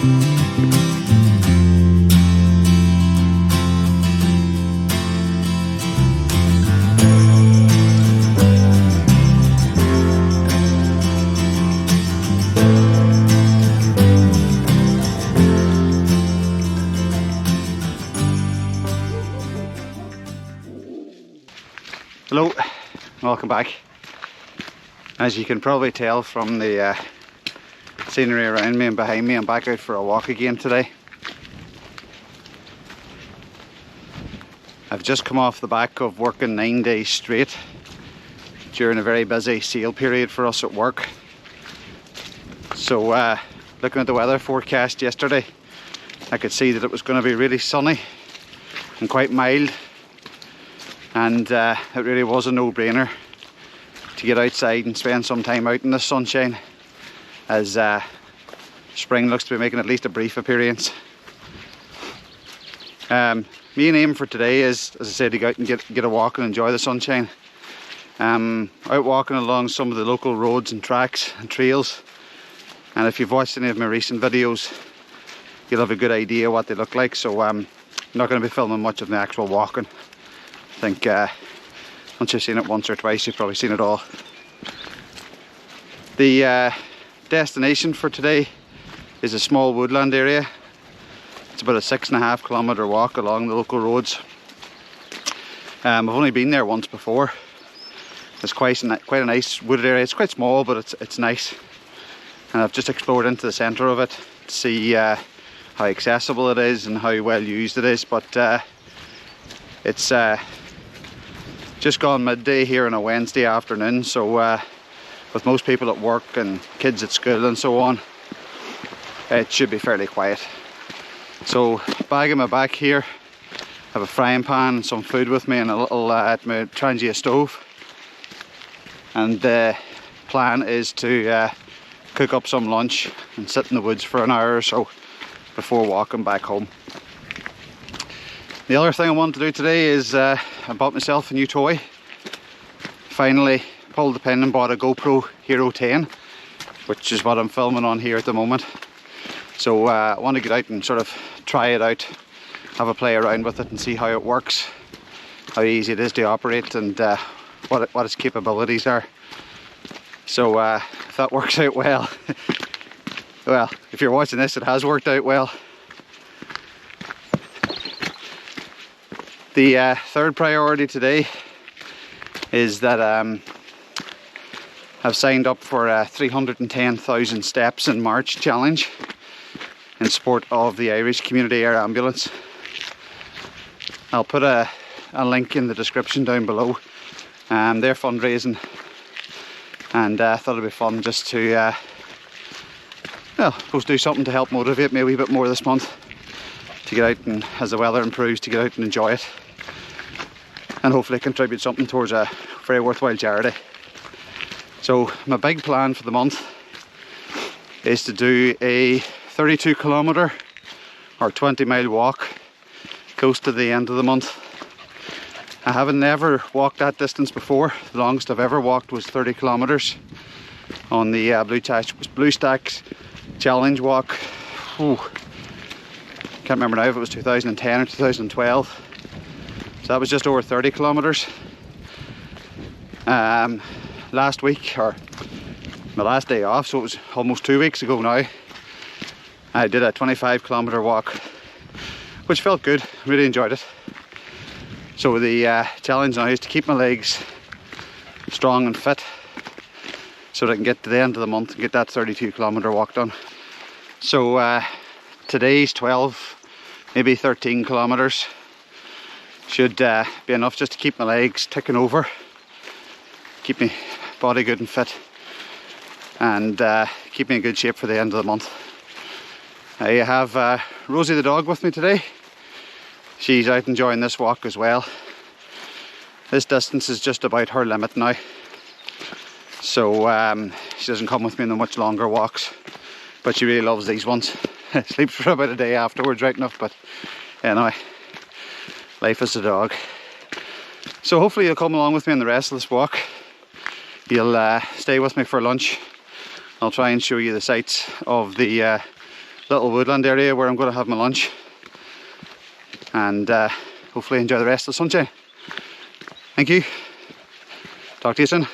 Hello, welcome back. As you can probably tell from the scenery around me and behind me, I'm back out for a walk again today. I've just come off the back of working 9 days straight during a very busy sale period for us at work. So looking at the weather forecast yesterday, I could see that it was going to be really sunny and quite mild. And it really was a no-brainer to get outside and spend some time out in the sunshine, as spring looks to be making at least a brief appearance. Main aim for today is, as I said, to go out and get a walk and enjoy the sunshine. Out walking along some of the local roads and tracks and trails, and if you've watched any of my recent videos, you'll have a good idea what they look like. So I'm not going to be filming much of the actual walking. I think once you've seen it once or twice, you've probably seen it all. The destination for today is a small woodland area. It's about a 6.5 kilometre walk along the local roads. I've only been there once before. It's quite a nice wooded area. It's quite small, but it's nice. And I've just explored into the centre of it to see how accessible it is and how well used it is. But it's just gone midday here on a Wednesday afternoon, so with most people at work and kids at school and so on, it should be fairly quiet. So bag in my back here, I have a frying pan and some food with me and a little at my Trangia stove, and the plan is to cook up some lunch and sit in the woods for an hour or so before walking back home. The other thing I wanted to do today is I bought myself a new toy. Finally pulled the pin and bought a GoPro Hero 10, which is what I'm filming on here at the moment. So I want to get out and sort of try it out, have a play around with it and see how it works, how easy it is to operate, and what its capabilities are. So if that works out well, well, if you're watching this, it has worked out well. The third priority today is that I've signed up for a 310,000 steps in March challenge in support of the Irish Community Air Ambulance. I'll put a link in the description down below. They're fundraising, and I thought it'd be fun just to well, suppose do something to help motivate me a wee bit more this month, to get out and, as the weather improves, to get out and enjoy it, and hopefully contribute something towards a very worthwhile charity. So my big plan for the month is to do a 32 kilometre or 20-mile walk close to the end of the month. I haven't never walked that distance before. The longest I've ever walked was 30 kilometres on the Blue Stacks challenge walk. Ooh. Can't remember now if it was 2010 or 2012. So that was just over 30 kilometres. Last week, or my last day off, so it was almost 2 weeks ago now, I did a 25 kilometre walk, which felt good. Really enjoyed it. So the challenge now is to keep my legs strong and fit so that I can get to the end of the month and get that 32 kilometre walk done. So today's 12, maybe 13 kilometres should be enough just to keep my legs ticking over, keep me body good and fit, and keep me in good shape for the end of the month. I have Rosie the dog with me today. She's out enjoying this walk as well. This distance is just about her limit now, so she doesn't come with me in the much longer walks, but she really loves these ones. Sleeps for about a day afterwards, right enough, but anyway, life as a dog. So hopefully you'll come along with me on the rest of this walk. You'll stay with me for lunch. I'll try and show you the sights of the little woodland area where I'm going to have my lunch and hopefully enjoy the rest of the sunshine. Thank you. Talk to you soon.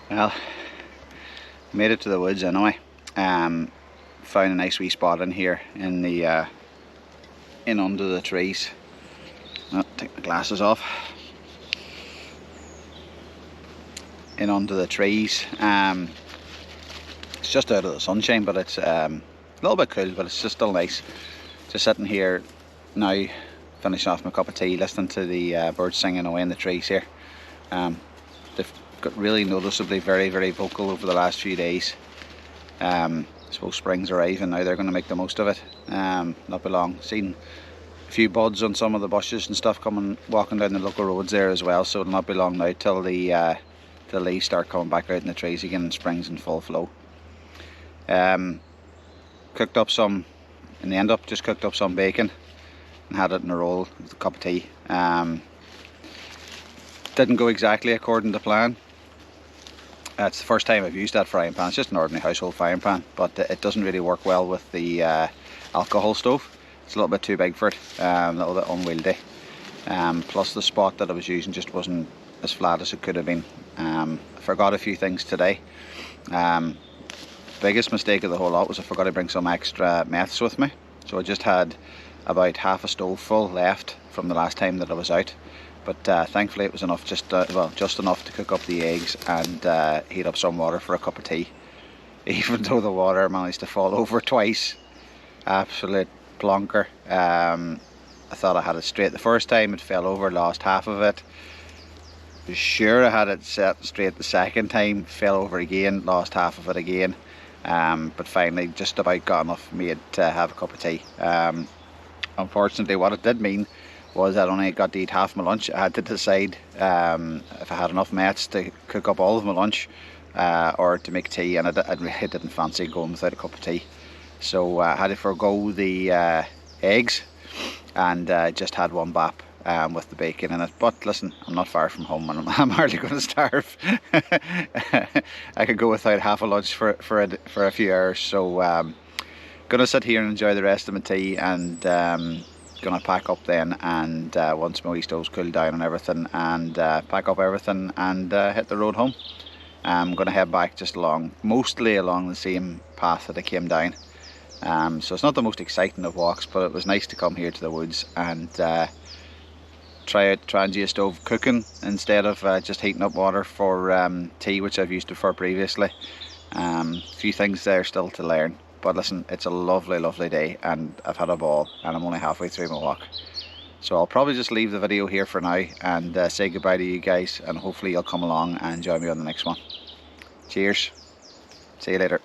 Well, made it to the woods anyway. Found a nice wee spot in here in the in under the trees. Oh, take my glasses off. In under the trees. It's just out of the sunshine, but it's a little bit cool, but it's just still nice. Just sitting here now, finishing off my cup of tea, listening to the birds singing away in the trees here. They've got really noticeably very vocal over the last few days. I suppose spring's arriving now, they're going to make the most of it. Not be long. Seen a few buds on some of the bushes and stuff walking down the local roads there as well, so it'll not be long now till the leaves start coming back out in the trees again and spring's in full flow. Cooked up some, in the end up just cooked up some bacon and had it in a roll with a cup of tea. Didn't go exactly according to plan. It's the first time I've used that frying pan. It's just an ordinary household frying pan, but it doesn't really work well with the alcohol stove. It's a little bit too big for it, a little bit unwieldy. Plus the spot that I was using just wasn't as flat as it could have been. I forgot a few things today. Biggest mistake of the whole lot was I forgot to bring some extra meths with me. So I just had about half a stove full left from the last time that I was out. But thankfully it was enough, just enough to cook up the eggs and heat up some water for a cup of tea. Even though the water managed to fall over twice. Absolute plonker. I thought I had it straight the first time, it fell over, lost half of it. Was sure I had it set straight the second time, fell over again, lost half of it again. But finally just about got enough made to have a cup of tea. Unfortunately what it did mean was I only got to eat half my lunch. I had to decide if I had enough mates to cook up all of my lunch or to make tea, and I really didn't fancy going without a cup of tea. So I had to forego the eggs and just had one bap with the bacon in it. But listen, I'm not far from home and I'm hardly going to starve. I could go without half a lunch for a few hours. So going to sit here and enjoy the rest of my tea, and gonna pack up then, and once my wee stove's cooled down and everything, and pack up everything and hit the road home. I'm gonna head back just mostly along the same path that I came down. So it's not the most exciting of walks, but it was nice to come here to the woods and try out Trangia stove cooking instead of just heating up water for tea, which I've used it for previously. A few things there still to learn. But listen, it's a lovely day and I've had a ball, and I'm only halfway through my walk. So I'll probably just leave the video here for now and say goodbye to you guys, and hopefully you'll come along and join me on the next one. Cheers. See you later.